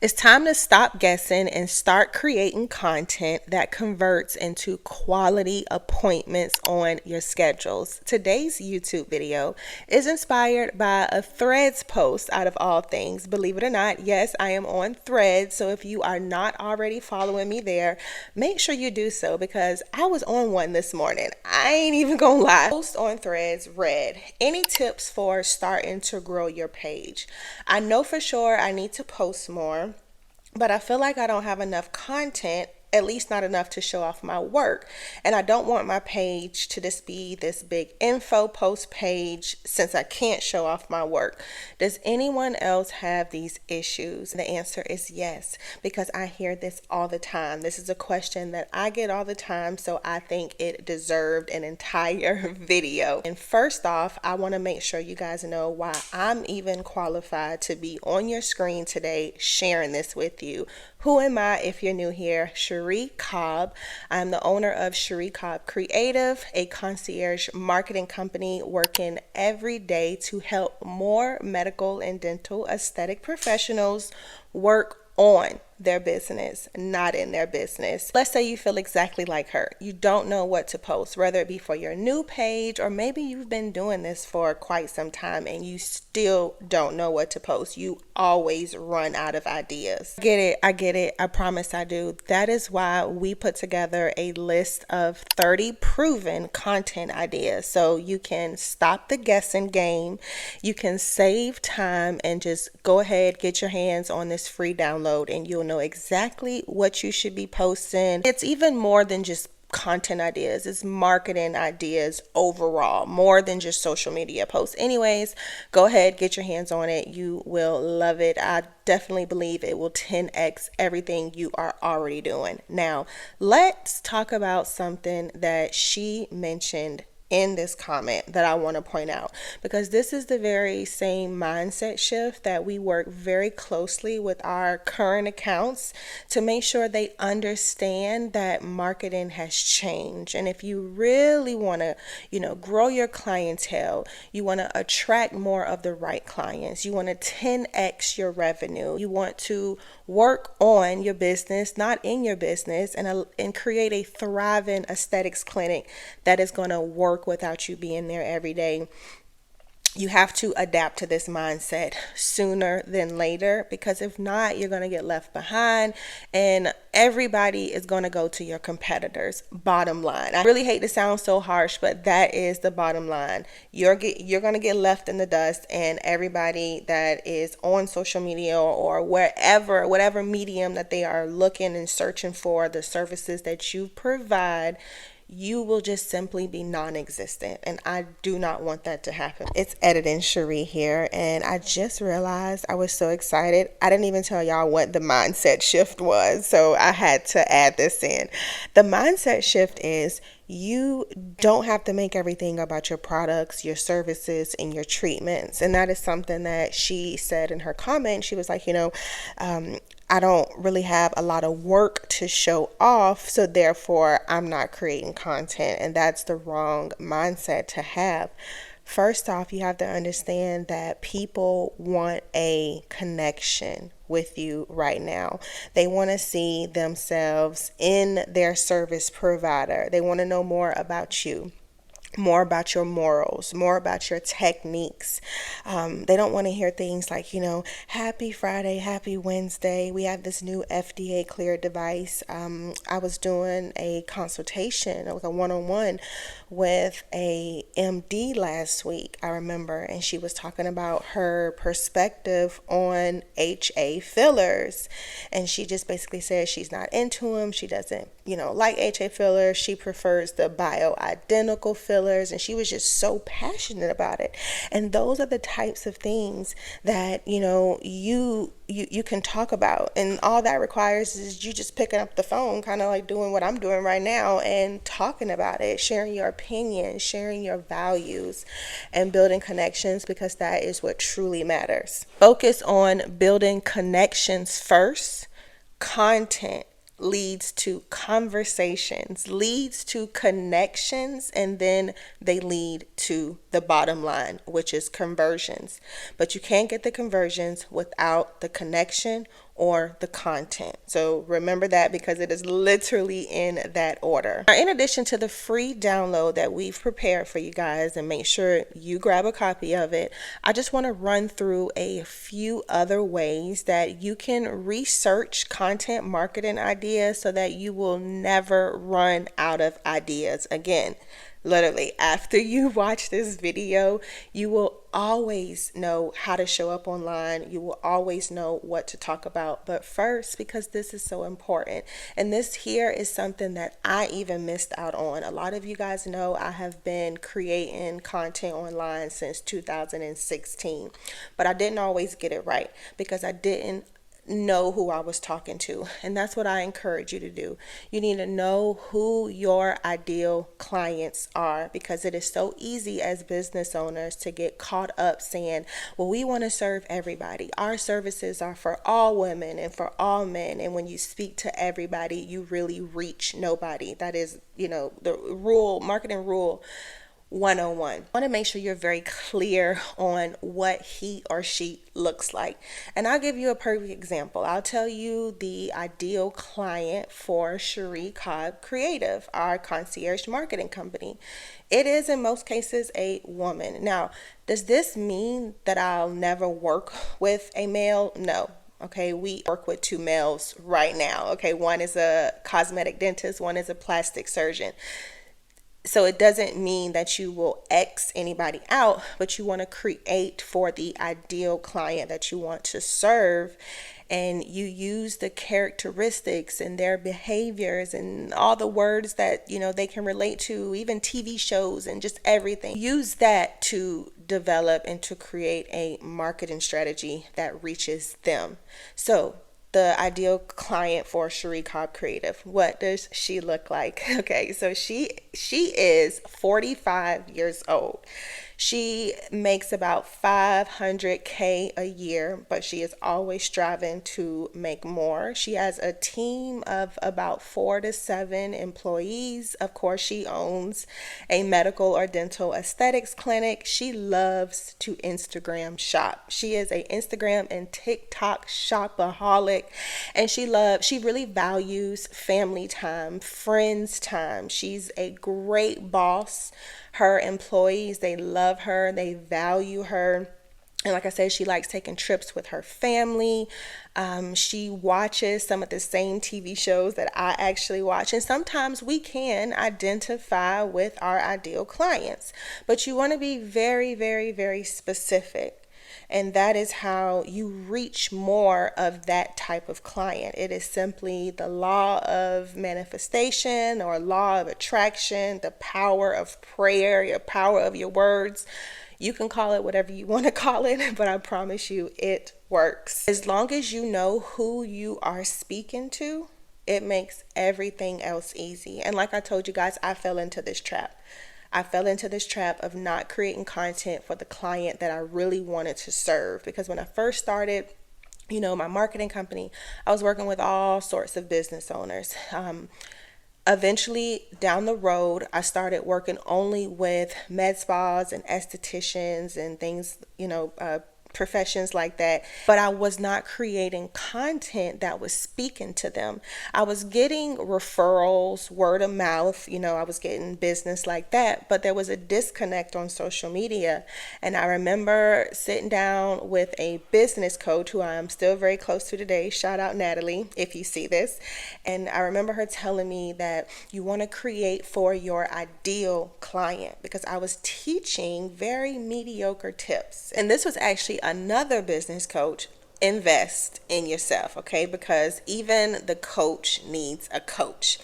It's time to stop guessing and start creating content that converts into quality appointments on your schedules. Today's YouTube video is inspired by a Threads post out of all things. Believe it or not, yes, I am on Threads. So if you are not already following me there, make sure you do so because I was on one this morning. I ain't even gonna lie. Post on Threads read, any tips for starting to grow your page? I know for sure I need to post more, but I feel like I don't have enough content, at least not enough to show off my work. And I don't want my page to just be this big info post page since I can't show off my work. Does anyone else have these issues? The answer is yes, because I hear this all the time. This is a question that I get all the time, so I think it deserved an entire video. And first off, I want to make sure you guys know why I'm even qualified to be on your screen today sharing this with you. Who am I if you're new here? Cheri Cobb. I'm the owner of Cheri Cobb Creative, a concierge marketing company working every day to help more medical and dental aesthetic professionals work on their business, not in their business. Let's say you feel exactly like her. You don't know what to post, whether it be for your new page or maybe you've been doing this for quite some time and you still don't know what to post. You always run out of ideas. I get it. I promise I do. That is why we put together a list of 30 proven content ideas so you can stop the guessing game. You can save time and just go ahead, get your hands on this free download, and you'll know exactly what you should be posting. It's even more than just content ideas. It's marketing ideas overall, more than just social media posts. Anyways, go ahead, get your hands on it. You will love it. I definitely believe it will 10x everything you are already doing. Now, let's talk about something that she mentioned in this comment that I want to point out, because this is the very same mindset shift that we work very closely with our current accounts to make sure they understand that marketing has changed. And if you really want to, grow your clientele, you want to attract more of the right clients, you want to 10x your revenue, you want to work on your business, not in your business, and create a thriving aesthetics clinic that is going to work without you being there every day. You have to adapt to this mindset sooner than later, because if not, you're going to get left behind and everybody is going to go to your competitors. Bottom line. I really hate to sound so harsh, but that is the bottom line. You're going to get left in the dust, and everybody that is on social media or whatever medium that they are looking and searching for the services that you provide, you will just simply be non-existent, and I do not want that to happen. It's editing Cheri here, and I just realized I was so excited. I didn't even tell y'all what the mindset shift was, so I had to add this in. The mindset shift is you don't have to make everything about your products, your services, and your treatments. And that is something that she said in her comment. She was like, I don't really have a lot of work to show off, so therefore I'm not creating content. And that's the wrong mindset to have. First off, you have to understand that people want a connection with you right now. They want to see themselves in their service provider. They want to know more about you, more about your morals, more about your techniques. They don't want to hear things like, happy Friday, happy Wednesday. We have this new FDA cleared device. I was doing a consultation, like a one-on-one with a MD last week, I remember, and she was talking about her perspective on HA fillers. And she just basically said she's not into them. She doesn't, like HA fillers. She prefers the bioidentical fillers, and she was just so passionate about it. And those are the types of things that, you can talk about, and all that requires is you just picking up the phone, kind of like doing what I'm doing right now, and talking about it, sharing your opinion, sharing your values, and building connections, because that is what truly matters. Focus on building connections first. Content leads to conversations, leads to connections, and then they lead to the bottom line, which is conversions. But you can't get the conversions without the connection or the content. So remember that, because it is literally in that order. Now, in addition to the free download that we've prepared for you guys, and make sure you grab a copy of it, I just want to run through a few other ways that you can research content marketing ideas so that you will never run out of ideas again. Literally, after you watch this video, you will always know how to show up online. You will always know what to talk about. But first, because this is so important, and this here is something that I even missed out on. A lot of you guys know I have been creating content online since 2016, but I didn't always get it right because I didn't know who I was talking to. And that's what I encourage you to do. You need to know who your ideal clients are, because it is so easy as business owners to get caught up saying, well, we want to serve everybody. Our services are for all women and for all men. And when you speak to everybody, you really reach nobody. That is, the marketing rule 101. I want to make sure you're very clear on what he or she looks like. And I'll give you a perfect example. I'll tell you the ideal client for Cheri Cobb Creative, our concierge marketing company. It is in most cases a woman. Now, does this mean that I'll never work with a male? No. Okay, we work with two males right now. Okay, one is a cosmetic dentist, one is a plastic surgeon. So it doesn't mean that you will X anybody out, but you want to create for the ideal client that you want to serve. And you use the characteristics and their behaviors and all the words that, they can relate to, even TV shows and just everything. Use that to develop and to create a marketing strategy that reaches them. So the ideal client for Cheri Cobb Creative. What does she look like? Okay, so she is 45 years old. She makes about $500K a year, but she is always striving to make more. She has a team of about 4 to 7 employees. Of course, she owns a medical or dental aesthetics clinic. She loves to Instagram shop. She is an Instagram and TikTok shopaholic, and she really values family time, friends time. She's a great boss. Her employees, they love her, they value her. And like I said, she likes taking trips with her family. She watches some of the same TV shows that I actually watch. And sometimes we can identify with our ideal clients. But you want to be very, very, very specific. And that is how you reach more of that type of client. It is simply the law of manifestation or law of attraction, the power of prayer, your power of your words. You can call it whatever you want to call it, but I promise you it works. As long as you know who you are speaking to, it makes everything else easy. And like I told you guys, I fell into this trap. I fell into this trap of not creating content for the client that I really wanted to serve. Because when I first started, my marketing company, I was working with all sorts of business owners. Eventually, down the road, I started working only with med spas and estheticians and things, professions like that, but I was not creating content that was speaking to them. I was getting referrals, word of mouth, I was getting business like that, but there was a disconnect on social media. And I remember sitting down with a business coach who I am still very close to today. Shout out Natalie, if you see this. And I remember her telling me that you want to create for your ideal client, because I was teaching very mediocre tips. And this was actually another business coach. Invest in yourself, okay? Because even the coach needs a coach.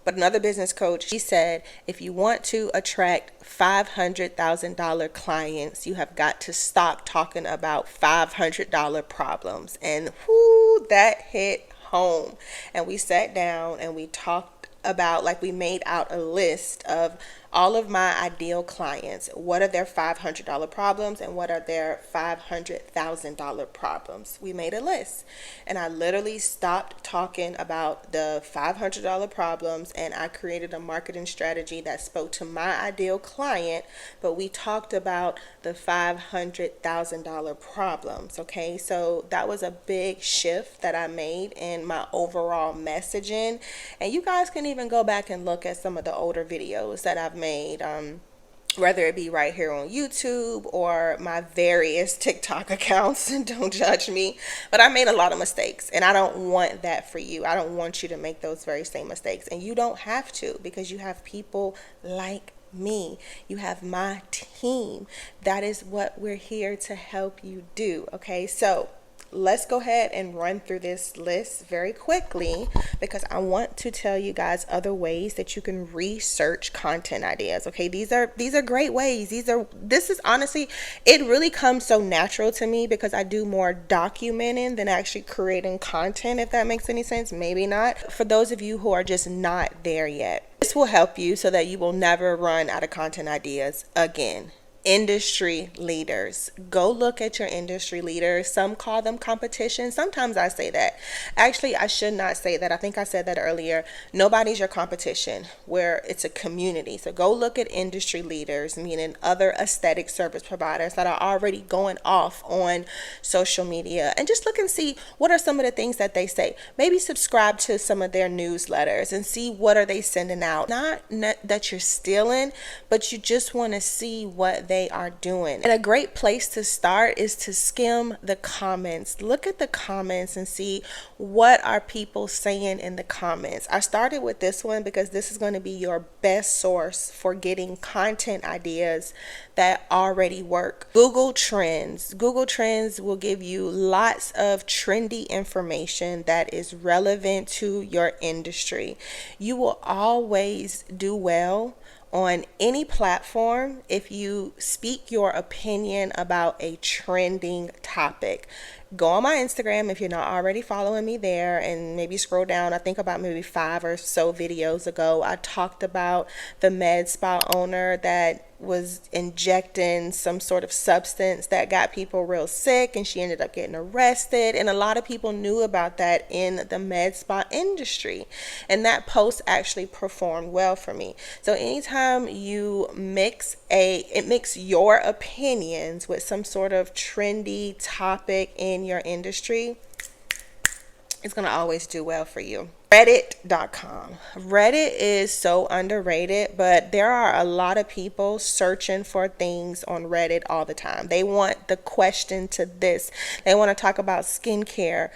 But another business coach, she said, if you want to attract $500,000 clients, you have got to stop talking about $500 problems. And whoo, that hit home. And we sat down and we talked about, we made out a list of all of my ideal clients, what are their $500 problems and what are their $500,000 problems. We made a list, and I literally stopped talking about the $500 problems, and I created a marketing strategy that spoke to my ideal client, but we talked about the $500,000 problems. Okay, so that was a big shift that I made in my overall messaging. And you guys can even go back and look at some of the older videos that I've made, whether it be right here on YouTube or my various TikTok accounts. Don't judge me, but I made a lot of mistakes, and I don't want that for you. I don't want you to make those very same mistakes, and you don't have to, because you have people like me. You have my team. That is what we're here to help you do. Okay, so let's go ahead and run through this list very quickly, because I want to tell you guys other ways that you can research content ideas. Okay, these are great ways. This is honestly, it really comes so natural to me because I do more documenting than actually creating content, if that makes any sense. Maybe not. For those of you who are just not there yet, this will help you so that you will never run out of content ideas again. Industry leaders. Go look at your industry leaders. Some call them competition. Sometimes I say that. Actually, I should not say that. I think I said that earlier. Nobody's your competition, where it's a community. So go look at industry leaders, meaning other aesthetic service providers that are already going off on social media, and just look and see what are some of the things that they say. Maybe subscribe to some of their newsletters and see what are they sending out. Not that you're stealing, but you just want to see what they are doing. And a great place to start is to skim the comments. Look at the comments and see what are people saying in the comments. I started with this one because this is going to be your best source for getting content ideas that already work. Google Trends. Google Trends will give you lots of trendy information that is relevant to your industry. You will always do well on any platform if you speak your opinion about a trending topic. Go on my Instagram if you're not already following me there, and maybe scroll down. I think about maybe 5 or so videos ago, I talked about the med spa owner that was injecting some sort of substance that got people real sick, and she ended up getting arrested, and a lot of people knew about that in the med spa industry, and that post actually performed well for me. So anytime you mix your opinions with some sort of trendy topic in your industry, it's going to always do well for you. Reddit.com. Reddit is so underrated, but there are a lot of people searching for things on Reddit all the time. They want the question to this. They want to talk about skincare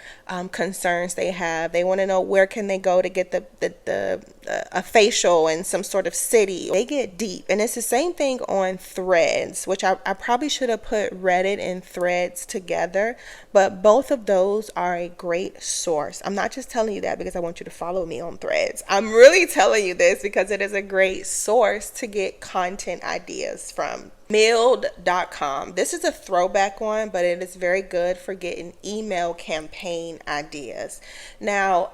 concerns they have. They want to know where can they go to get a facial in some sort of city. They get deep, and it's the same thing on Threads, which I probably should have put Reddit and Threads together, but both of those are a great source. I'm not just telling you that because I want you to follow me on Threads. I'm really telling you this because it is a great source to get content ideas from. Mailed.com. This is a throwback one, but it is very good for getting email campaign ideas. Now,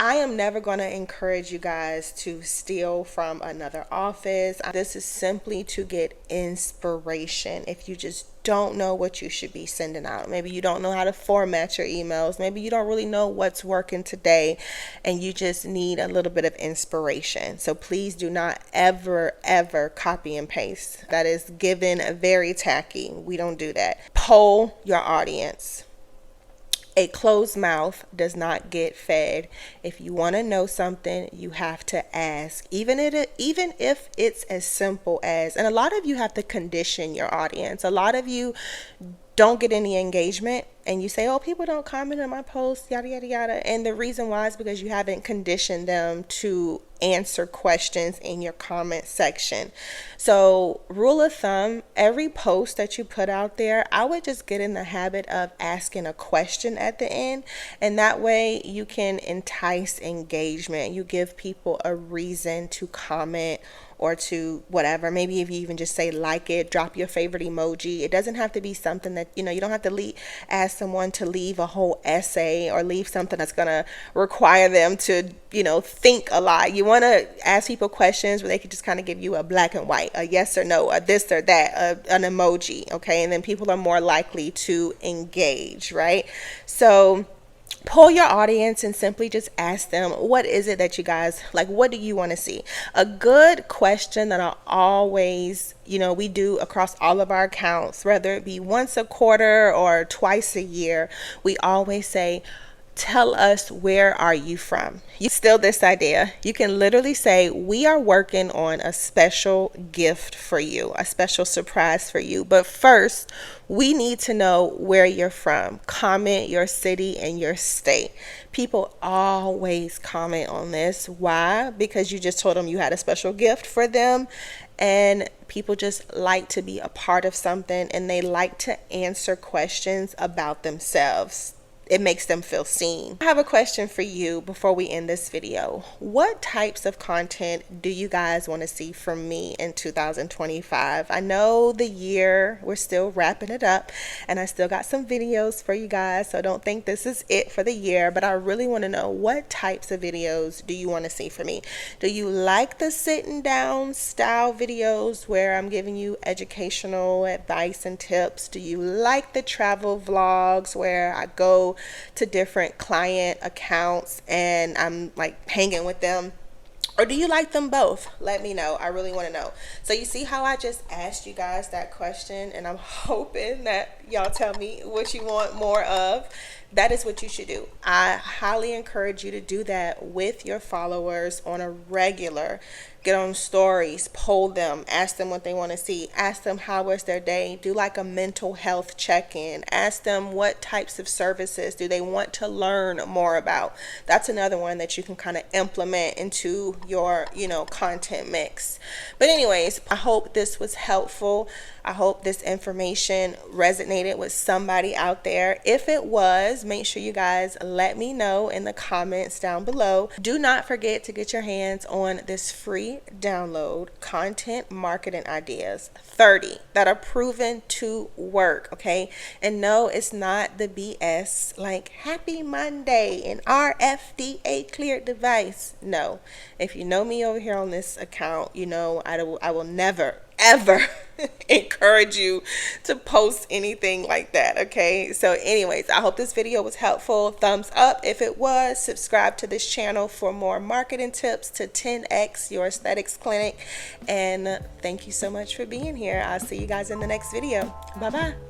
I am never going to encourage you guys to steal from another office. This is simply to get inspiration. If you just don't know what you should be sending out, maybe you don't know how to format your emails, maybe you don't really know what's working today, and you just need a little bit of inspiration. So please do not ever copy and paste. That is given very tacky. We don't do that. Poll your audience. A closed mouth does not get fed. If you want to know something, you have to ask. Even if it's as simple as, and a lot of you have to condition your audience. A lot of you don't get any engagement, and you say, oh, people don't comment on my posts, yada, yada, yada. And the reason why is because you haven't conditioned them to answer questions in your comment section. So rule of thumb, every post that you put out there, I would just get in the habit of asking a question at the end. And that way you can entice engagement. You give people a reason to comment or to whatever. Maybe if you even just say like it, drop your favorite emoji. It doesn't have to be something that, you don't have to ask someone to leave a whole essay or leave something that's going to require them to, think a lot. You want to ask people questions where they could just kind of give you a black and white, a yes or no, a this or that, an emoji, okay? And then people are more likely to engage, right? So poll your audience and simply just ask them, what is it that you guys like? What do you want to see? A good question that I always, we do across all of our accounts, whether it be once a quarter or twice a year, we always say, tell us, where are you from? You steal this idea. You can literally say, we are working on a special gift for you, a special surprise for you. But first, we need to know where you're from. Comment your city and your state. People always comment on this. Why? Because you just told them you had a special gift for them. And people just like to be a part of something, and they like to answer questions about themselves. It makes them feel seen. I have a question for you before we end this video. What types of content do you guys want to see from me in 2025? I know the year, we're still wrapping it up, and I still got some videos for you guys, so don't think this is it for the year, but I really want to know, what types of videos do you want to see from me? Do you like the sitting down style videos where I'm giving you educational advice and tips? Do you like the travel vlogs where I go to different client accounts and I'm like hanging with them? Or do you like them both? Let me know. I really want to know. So you see how I just asked you guys that question, and I'm hoping that y'all tell me what you want more of. That is what you should do. I highly encourage you to do that with your followers on a regular. Get on stories, poll them, ask them what they want to see, ask them how was their day, do like a mental health check-in, ask them what types of services do they want to learn more about. That's another one that you can kind of implement into your, content mix. But anyways, I hope this was helpful. I hope this information resonated with somebody out there. If it was, make sure you guys let me know in the comments down below. Do not forget to get your hands on this free download, Content Marketing Ideas 30 that are proven to work, okay? And no, it's not the BS like Happy Monday and RFDA cleared device. No, if you know me over here on this account, I will never ever encourage you to post anything like that, okay? So anyways, I hope this video was helpful. Thumbs up if it was. Subscribe to this channel for more marketing tips to 10x your aesthetics clinic. And thank you so much for being here. I'll see you guys in the next video. Bye bye.